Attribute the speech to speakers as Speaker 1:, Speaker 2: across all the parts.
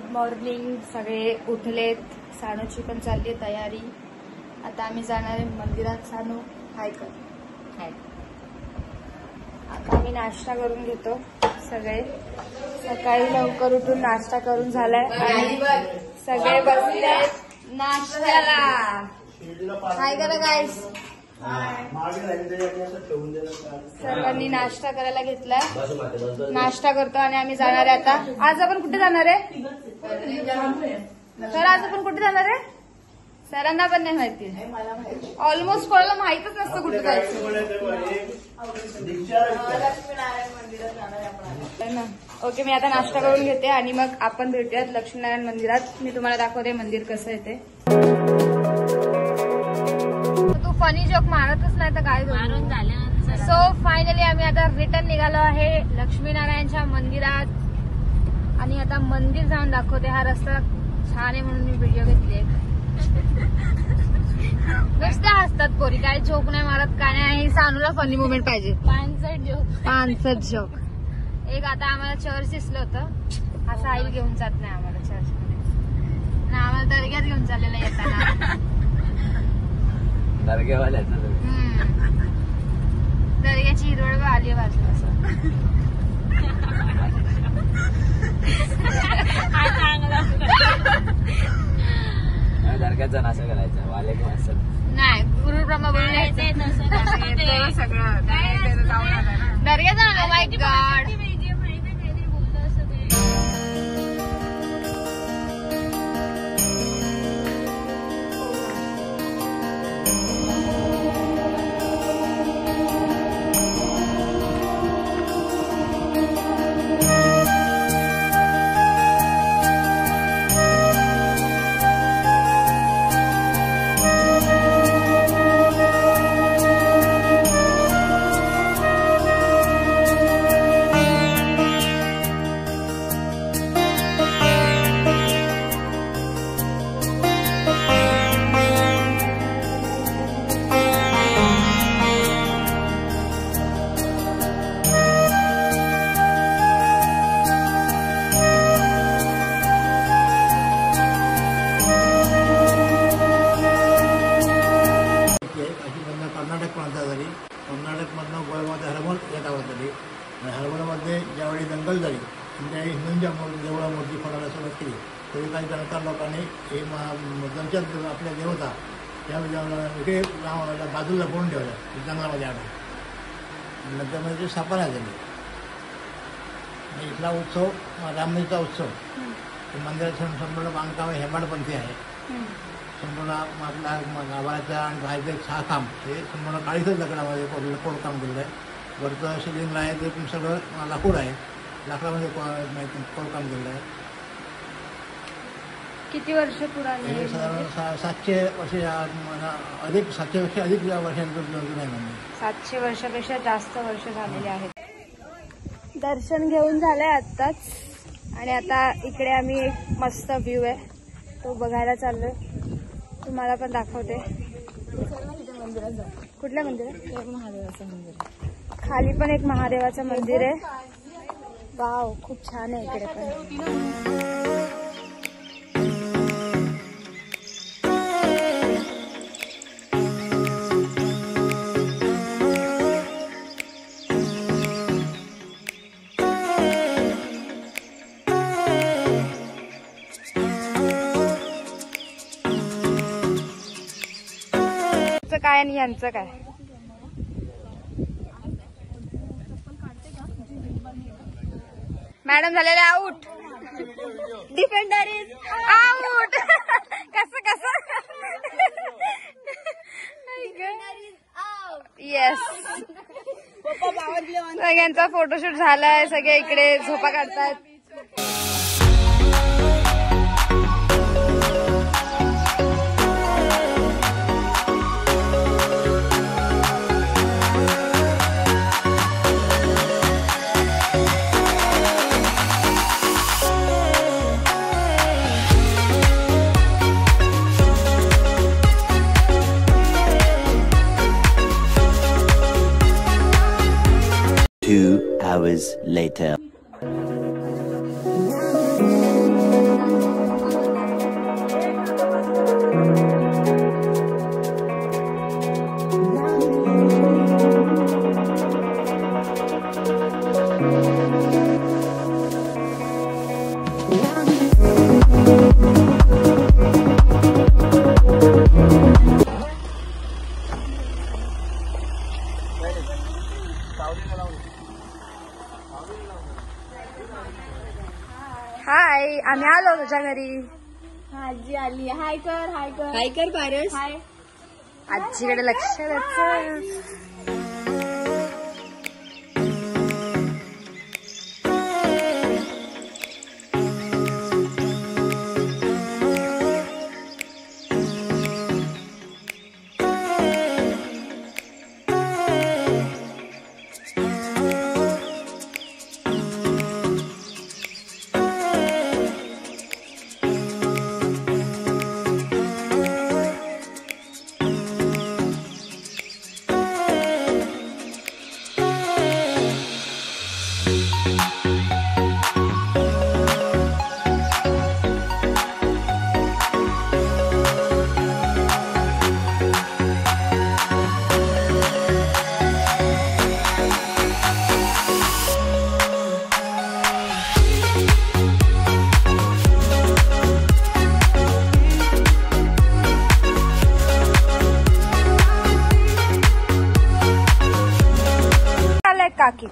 Speaker 1: Good morning. सगळे उठलेत. सानूची पण चालली आहे तयारी. आता आम्ही जाणार आहे मंदिरात. सानू हाय कर. हाय. आता आम्ही नाश्ता करून घेतो. सगळे सकाळी लवकर उठून नाश्ता करून झालाय आणि सगळे बसले नाश्त्याला. हाय करा गाईस. सर्वांनी नाश्ता करायला घेतलाय. नाश्ता करतो आणि आम्ही जाणार आहे आता. आज आपण कुठे जाणार आहे सर? आज आपण कुठे जाणार आहे? सरांना पण नाही माहिती. ऑलमोस्ट कोणाला माहितच नसतं कुठे जायचं. ओके, मी आता नाश्ता करून घेते आणि मग आपण भेटूयात लक्ष्मीनारायण मंदिरात. मी तुम्हाला दाखवते मंदिर कसं आहे ते. तू फनी जोक मारतच नाही तर काय मारून झाल्यानंतर. सो फायनली आम्ही आता रिटर्न निघालो आहे लक्ष्मीनारायणच्या मंदिरात. आणि आता मंदिर जाऊन दाखवते. हा रस्ता छान आहे म्हणून मी व्हिडिओ घेतली. नुसत्या हसतात पोरी, काय जोक नाही मारत काय नाही. सानूला फनी मुवमेंट पाहिजे. पानसट जोक. एक आता आम्हाला चर्च दिसलं होतं. असं आईल घेऊन जात नाही आम्हाला चर्च मध्ये. आम्हाला दर्ग्यात घेऊन चाललेलं येताना. दर्ग्याची हिरवळ आली बाजूला.
Speaker 2: दर्ग्याचा नाश्ता करायचा. वालेकुम अस्सलाम.
Speaker 1: नाही, गुरु ब्रह्मा बोलून सगळं दर्ग्याचा. माय गॉड.
Speaker 3: कर्नाटकमधनं गोव्यामध्ये हरमल या गावात झाली. आणि हरमलमध्ये ज्यावेळी दंगल झाली त्यावेळी हिंदूंच्या देवळा मूर्ती फोडायला सुरुवात केली. तरी काही जनता लोकांनी हे दहशत आपल्या देवता त्या इकडे बाजूला लपवून ठेवल्या जंगलामध्ये आणून. नंतर म्हणजे ते स्थापना झाली. इथला उत्सव रामनवमीचा उत्सव. मंदिरात संपूर्ण बांधकाम हेमाडपंथी आहे. संपूर्ण आपला गाभाऱ्याच्या आणि बाहेरचं 6 खांब हे संपूर्ण काळीचंच दगडामध्ये कोरकाम केलेलं आहे. वरचं शिलिंग आहे ते पण सगळं लाकूड आहे. लाकडामध्ये कोरकाम केलेलं आहे.
Speaker 1: किती वर्ष पुराणे?
Speaker 3: हे साधारण 700 वर्ष अधिक 700 वर्ष अधिक वर्षांचं जुनं आहे मंदिर.
Speaker 1: 700 वर्षापेक्षा जास्त वर्ष झालेले आहेत. दर्शन घेऊन झालंय आत्ताच. आणि आता इकडे आम्ही एक मस्त व्ह्यू आहे तो बघायला चाललोय. तुम्हाला पण दाखवते. कुठल्या मंदिरात? महादेवाचं मंदिर. खाली पण एक महादेवाचं मंदिर आहे. वाव, खूप छान आहे इकडे पण. काय आणि यांचं काय? मॅडम झालेले आउट. Defender is out. कसं कसं? येस. सगळ्यांचा फोटोशूट झालाय. सगळे इकडे झोपा काढतायत.
Speaker 4: Hours later.
Speaker 1: बाय. आम्ही आलो तुझ्या घरी.
Speaker 4: आजी आली. हाय कर, हाय कर,
Speaker 1: काय कर पारस.
Speaker 4: हाय.
Speaker 1: आजीकडे लक्ष द्यायचं. काकी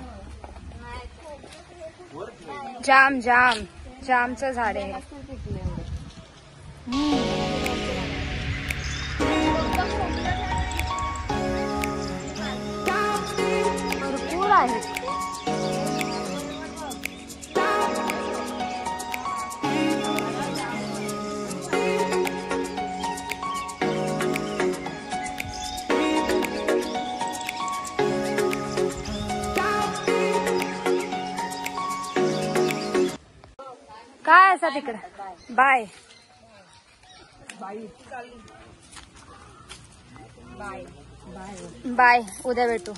Speaker 1: जाम जाम जामचं झाड आहे. भरपूर आहे. काय असा तिकडं. Bye bye. उद्या भेटू.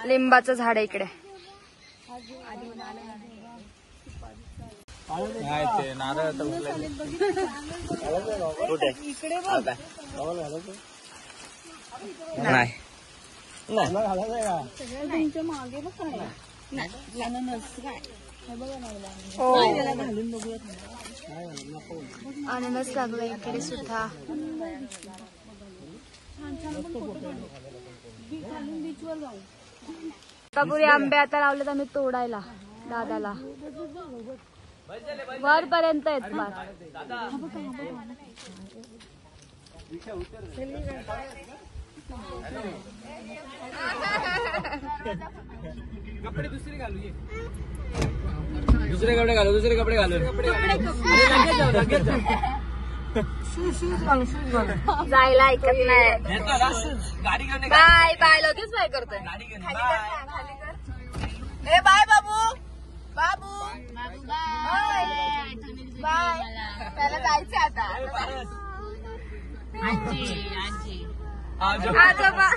Speaker 1: लिंबाचं झाड आहे इकडे.
Speaker 2: नाही ते नारळ नाही
Speaker 4: तुमच्या मागे
Speaker 1: अननस लागला इकडे सुद्धा. कापुरी आंबे आता लावलेत आम्ही तोडायला दादाला. वरपर्यंत आहेत मार.
Speaker 2: कपडे दुसरे घालू. दुसरे कपडे घालू. दुसरे कपडे घालू.
Speaker 1: जायला ऐकत नाही.
Speaker 2: गाडी घेऊन
Speaker 1: बाय बाय. लगेच बाय करतोय.
Speaker 2: गाडी घेऊन
Speaker 1: ए बाय बाबू. बाबू बाय बाय. त्याला जायचं आता. आजोबा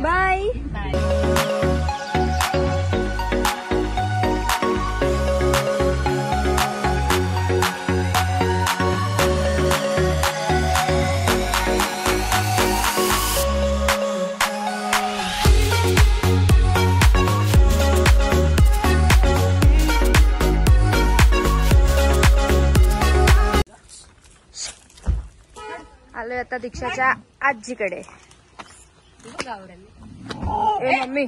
Speaker 1: बाय. आलोय आता दीक्षाच्या आजीकडे. ए मम्मी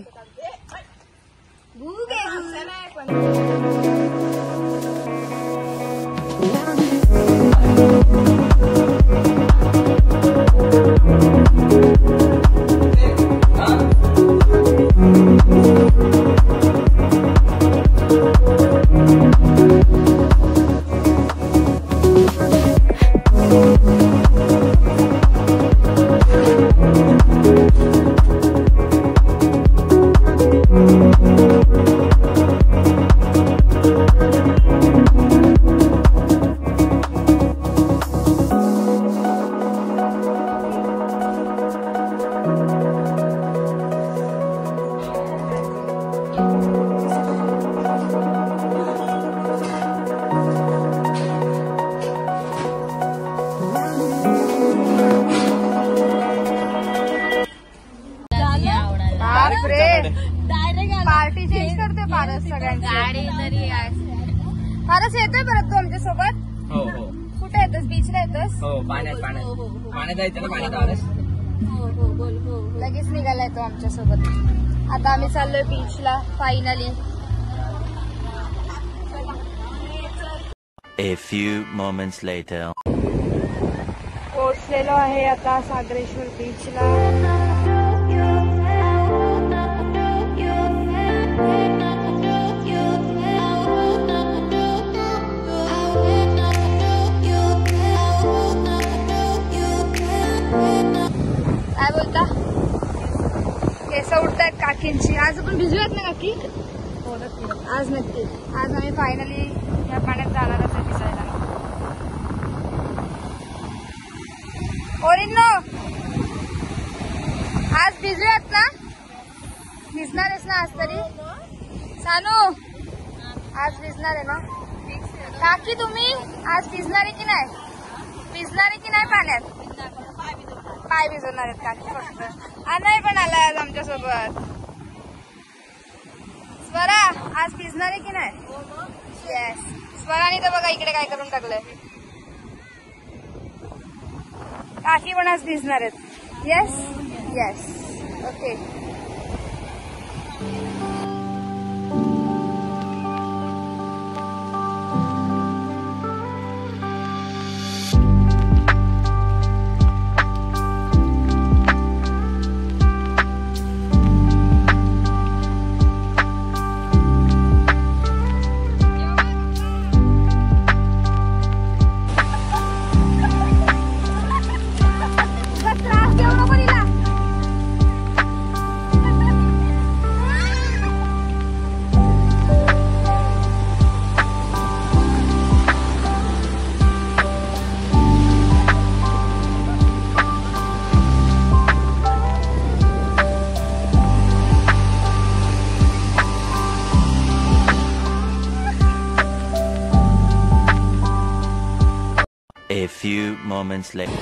Speaker 1: होतस?
Speaker 2: हो पाण्यात पाण्यात जायचं ना, पाण्यात आवाज.
Speaker 1: लगेच निघालाय तो आमच्या सोबत. आता आम्ही चाललोय बीचला finally.
Speaker 5: A few moments later.
Speaker 1: पोहोचलेलो आहे आता सागरेश्वर बीचला. काय बोलता? केस उडतायत काकींची. आज आपण भिजूयात ना काकी? आज नक्की. आज आम्ही फायनली या पाण्यात जाणारच आहे भिजायला. ओरिनो आज भिजूयात ना? भिजणार आहेस ना आज तरी? सानू आज भिजणार आहे ना काकी? तुम्ही आज भिजणार आहे की नाही? भिजणार आहे की नाही पाण्यात? पाय भिजवणार आहेत काकी फक्त. अनय पण आलाय आज आमच्या सोबत. स्वरा आज भिजणार आहे की नाही? येस. स्वराने तर बघा इकडे काय करून टाकलंय. काकी पण आज भिजणार आहेत. Yes yes. Okay.
Speaker 5: A few moments later.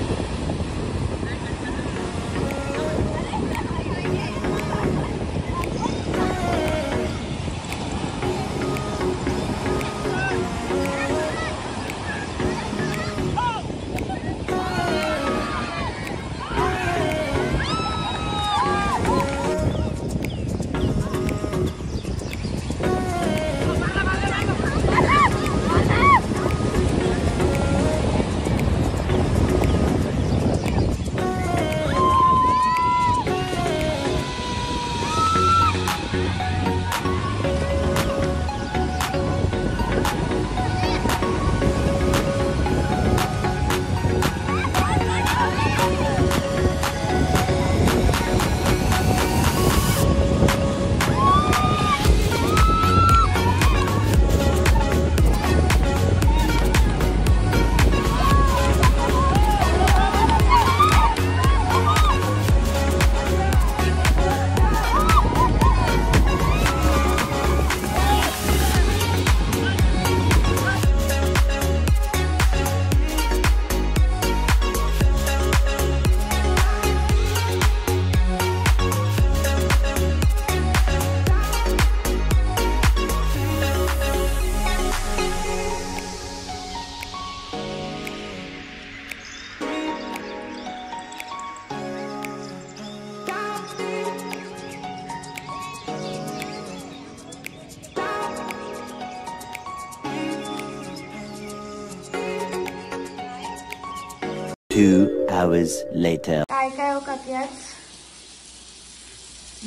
Speaker 5: Two hours later.
Speaker 1: काय काय हो काकी आज?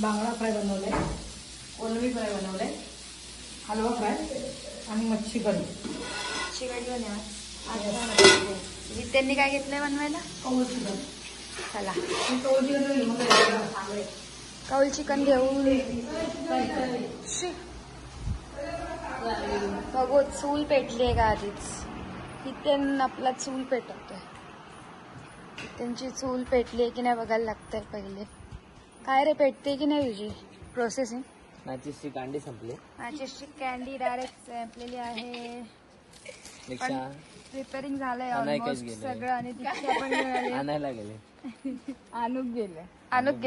Speaker 6: बांगडा फ्राय बनवलाय, कोलंबी फ्राय बनवलाय, हलवा फ्राय आणि मच्छी करी.
Speaker 1: चिकन घेऊन या. आज त्यांनी काय घेतलंय बनवायला?
Speaker 6: कौल चिकन.
Speaker 1: चला
Speaker 6: कौल चिकन
Speaker 1: कौल चिकन घेऊन बघू. चूल पेटली का आधीच? इथे आपला चूल पेटवतोय. त्यांची चूल पेटली की नाही बघायला लागतंय पहिले. काय रे पेटते की नाही तुझी प्रोसेसिंग?
Speaker 2: मॅचेसची कांडी संपली.
Speaker 1: मॅचेसची कॅन्डी डायरेक्ट संपलेली आहे. रिपेअरिंग झालंय ऑलमोस्ट सगळं. आणि दीक्षा पण
Speaker 2: आणायला गेले.
Speaker 1: अनुक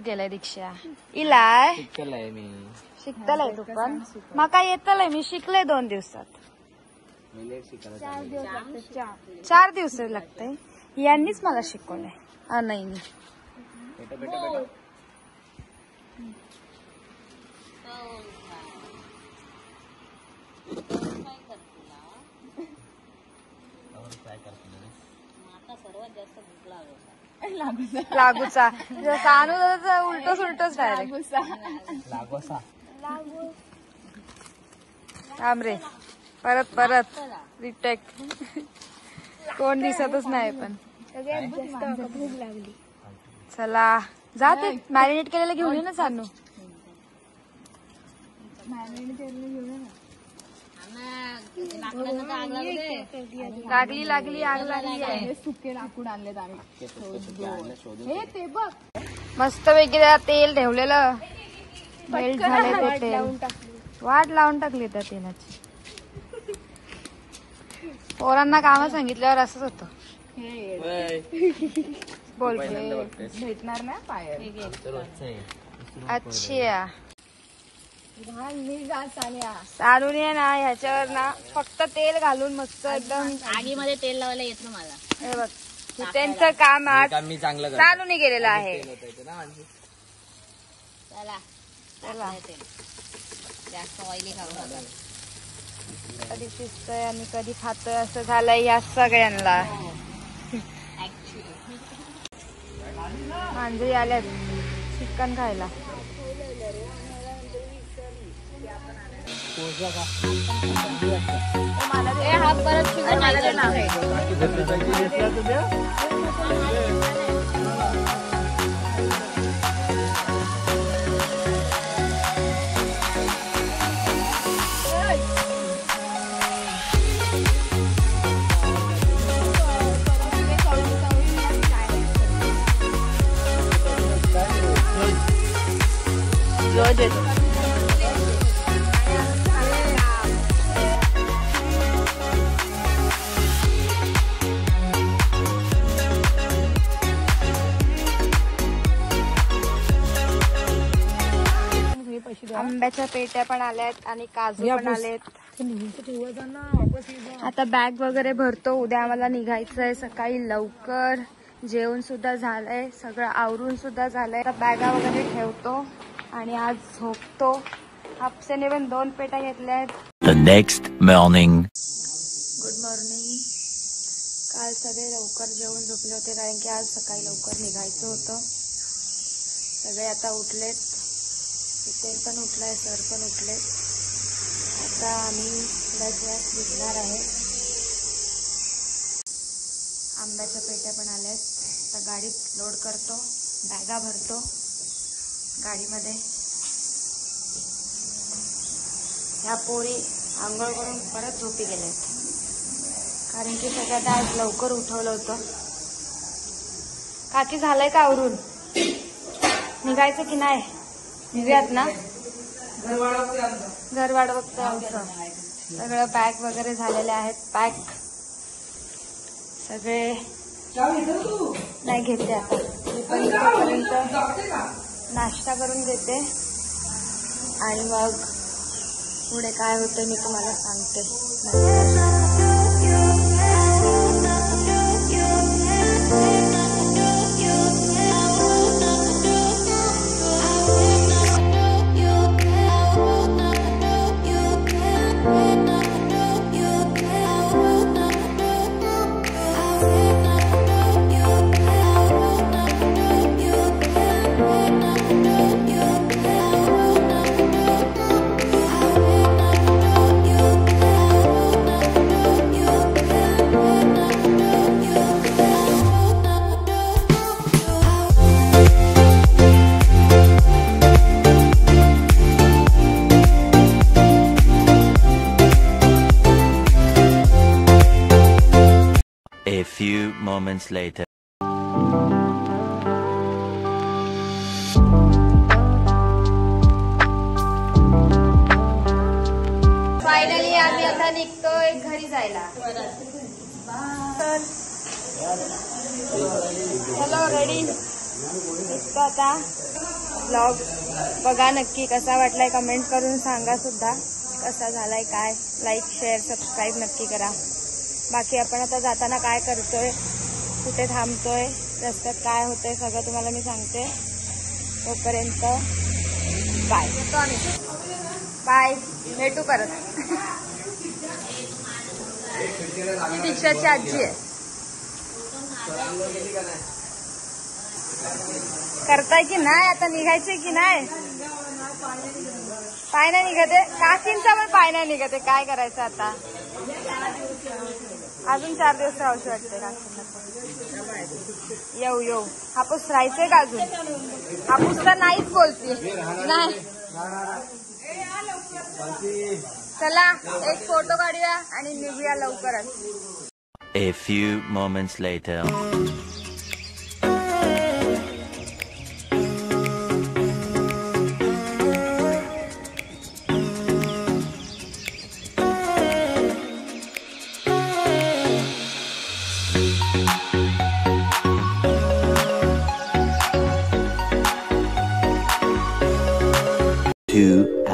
Speaker 1: गेलाय दीक्षा. इलाय
Speaker 2: शिकलाय मी.
Speaker 1: शिकतालय तू पण? माका येतलंय. मी शिकले 2 दिवसात.
Speaker 2: मिलेट शिकायला
Speaker 4: 4
Speaker 2: चाललंय.
Speaker 4: दिवस लागतात. 4
Speaker 1: 4 दिवस लागतंय. यांनीच मला शिकवलंय. नाही
Speaker 2: बेटा बेटा बेटा काय करतो
Speaker 1: लागूचा सानू उलटच डायरेक्ट
Speaker 2: लागोसा.
Speaker 1: थांब रे. परत रिटेक. कोण दिसतच नाही पण.
Speaker 4: सगळ्यात जास्त भूक लागली.
Speaker 1: चला जाते मॅरिनेट केलेलं घेऊन ये ना सानू. लागली आग लागली आहे.
Speaker 6: सुके लाकूड आणलेत आम्ही.
Speaker 2: हे
Speaker 6: ते बघ
Speaker 1: मस्त पैकी त्याला तेल ठेवलेलं मेल्ट झाले ते तेल. वाट लावून टाकली त्या तेलाची. पोरांना काम सांगितल्यावर असंच होतं. बोल
Speaker 6: भेटणार ना पायर.
Speaker 1: अच्छा
Speaker 6: मी जा सानिया.
Speaker 1: सानूने ना ह्याच्यावर ना फक्त तेल घालून मस्त एकदम
Speaker 7: आगीमध्ये तेल लावायला येत ना मला.
Speaker 1: हे बघ हे त्यांचं काम आज
Speaker 2: मी चांगलं करतो.
Speaker 1: सानूने केलेलं आहे.
Speaker 7: चला
Speaker 1: चला
Speaker 7: तेल जास्त ऑइली खाऊ नका.
Speaker 1: कधी शिजतंय आणि कधी खातोय असं झालंय या सगळ्यांना. मांजरी आल्यात चिकन खायला.
Speaker 7: हा परत चिकन
Speaker 1: रोज येतो. आंब्याच्या पेट्या पण आल्यात आणि काजू पण आलेत. आता बॅग वगैरे भरतो. उद्या आम्हाला निघायचंय सकाळी लवकर. जेवण सुद्धा झालंय. सगळं आवरून सुद्धा झालंय. आता बॅगा वगैरे ठेवतो आणि आज झोपतो. हापसेने पण 2 पेट्या घेतल्या आहेत.
Speaker 5: The next morning.
Speaker 1: Good morning. काल सगळे लवकर जेवून झोपले होते कारण की आज सकाळी लवकर निघायचं होतं. सगळे आता उठलेत. ते पण उठलाय, सर पण उठलेत. आता आम्ही थोड्याच वेळात निघणार आहे. आंब्याच्या पेट्या पण आल्यात. आता गाडीत लोड करतो, बॅगा भरतो गाडीमध्ये. ह्या पोरी आंघोळ करून परत झोपी गेल्यात कारण की सगळ्यात आज लवकर उठवलं होतं. काकी झालंय का आवरून? निघायचं की नाही? निघूयात ना. घर वाढवत आमचं सगळं बॅग वगैरे झालेले आहेत पॅक. सगळे नाही घेते आता. मी पण तोपर्यंत नाश्ता करून घेते आणि मग पुढे काय होतं मी तुम्हाला सांगते.
Speaker 5: A few moments later.
Speaker 1: Finally आम्ही आता निघतोय घरी जायला. चलो रेडी निघतो आता. ब्लॉग बघा नक्की कसा वाटलाय कमेंट करून सांगा सुद्धा कसा झालाय काय, लाईक शेअर सबस्क्राईब नक्की करा. बाकी आपण आता जाताना काय करतोय, कुठे थांबतोय, रस्त्यात काय होतंय सगळं तुम्हाला मी सांगते. तोपर्यंत बाय बाय, भेटू परत. ही दीक्षाची आजी आहे. करताय की नाही, आता निघायचंय की नाही. पाय नाही निघते, काकींचा पण पाय नाही निघते. काय करायचं आता, अजून 4 दिवस राहूशी वाटते काकींना. येऊ हापूस राहायचंय का अजून. हापूस तर नाहीच बोलते. नाही चला एक फोटो काढूया आणि निघूया लवकरच.
Speaker 5: A few moments later.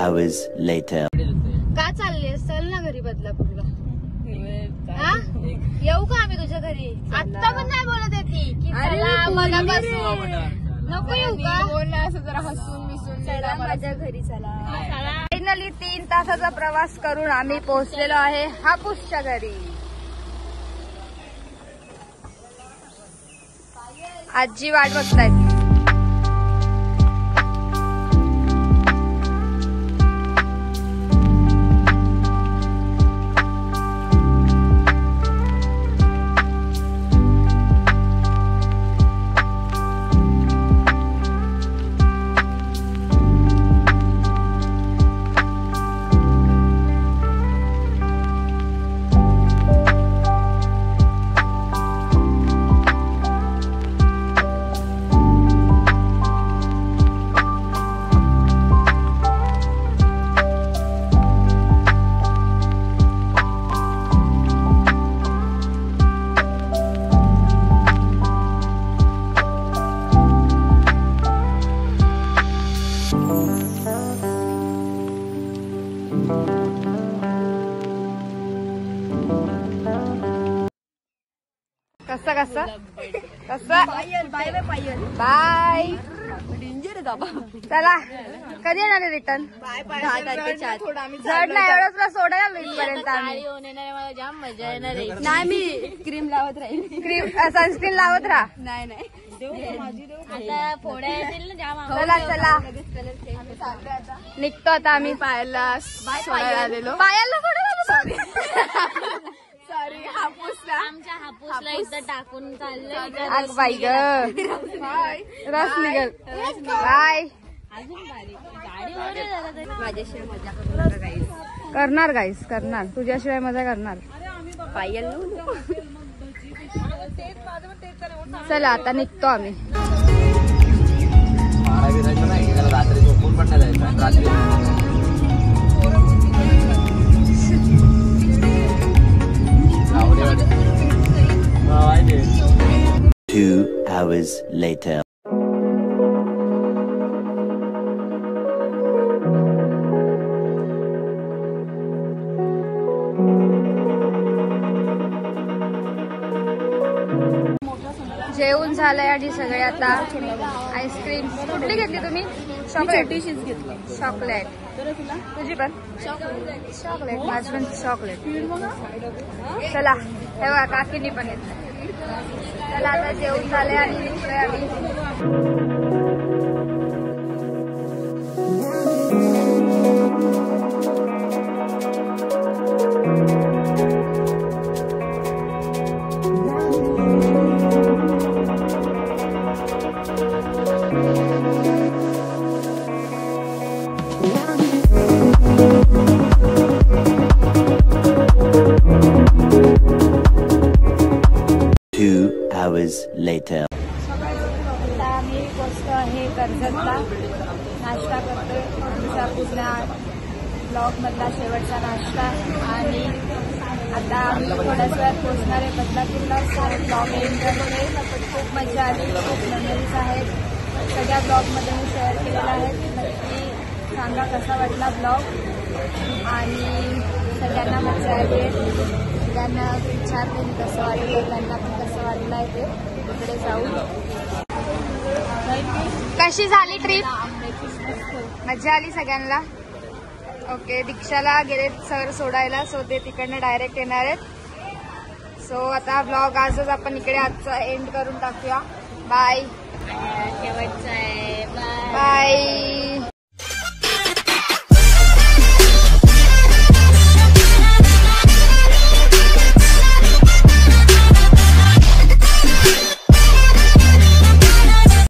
Speaker 5: hours later.
Speaker 1: का चालली? चल ना घरी बदलापूरला. हा येऊ का आम्ही तुझ्या घरी? आता पण नाही बोलत येते की नको येऊ का? असं जरा हसून मिसून चला माझ्या घरी चला. फायनली 3 तासाचा प्रवास करून आम्ही पोहोचलेलो आहे हापूसच्या घरी. आजी वाट बघतायत. कसं बाय. चला कधी येणार रिटर्न? 10 तारखेच्या जड नाही एवढं तुला सोडायला होईल पर्यंत.
Speaker 7: मला जाम मजा येणार आहे.
Speaker 1: नाही मी क्रीम लावत राहील. सनस्क्रीन लावत राहा. नाही
Speaker 7: आता फोड्या येतील ना जाम.
Speaker 1: चला निघतो आता आम्ही. पायाला आलेलो. पायाला सॉरी हापूसला.
Speaker 7: आमच्या हापूसला इथं टाकून चाललंय.
Speaker 1: आग बाई ग. रस निघल. बाय.
Speaker 7: अजून गाडी
Speaker 1: माझ्याशिवाय मजा करणार गाईस करणार. तुझ्याशिवाय मजा करणार. चला आता निघतो आम्ही.
Speaker 2: रात्री झोपून पण नाही जायचं.
Speaker 5: 2 hours later.
Speaker 1: जेवण झालंय आणि सगळे आता आईस्क्रीम. कुठली घेतली तुम्ही? Chocolate chocolate. तुझी पण चॉकलेट. माझी पण चॉकलेट. चला हे बघा काकीनी पण घेतलं. चला आता जेवण झालंय आणि निघतोय आम्ही.
Speaker 5: Later.
Speaker 1: आता आम्ही पोचतो आहे कर्जतला. नाश्ता करतोय. आमचा पुढला ब्लॉग मधला शेवटचा नाश्ता. आणि आता आम्ही थोड्याच वेळात पोचणार आहे बदलापूरला. ब्लॉग एन्जॉय करेल. खूप मजा आली. खूप मेमरीज आहेत. सगळ्या ब्लॉगमध्ये मी शेअर केलेल्या आहेत. नक्की सांगा कसा वाटला ब्लॉग. आणि सगळ्यांना मजा आली आहे. सगळ्यांना विचारते मी कसं वाटलं, त्यांना पण कसं वाटलं आहे ते. तिकडे जाऊ. कशी झाली ट्रिप? मजा आली सगळ्यांना. ओके, दीक्षाला गेले सर सोडायला, सो ते तिकडनं डायरेक्ट येणार आहेत. सो आता व्लॉग आजच आपण इकडे आजचा एंड करून टाकूया. बाय.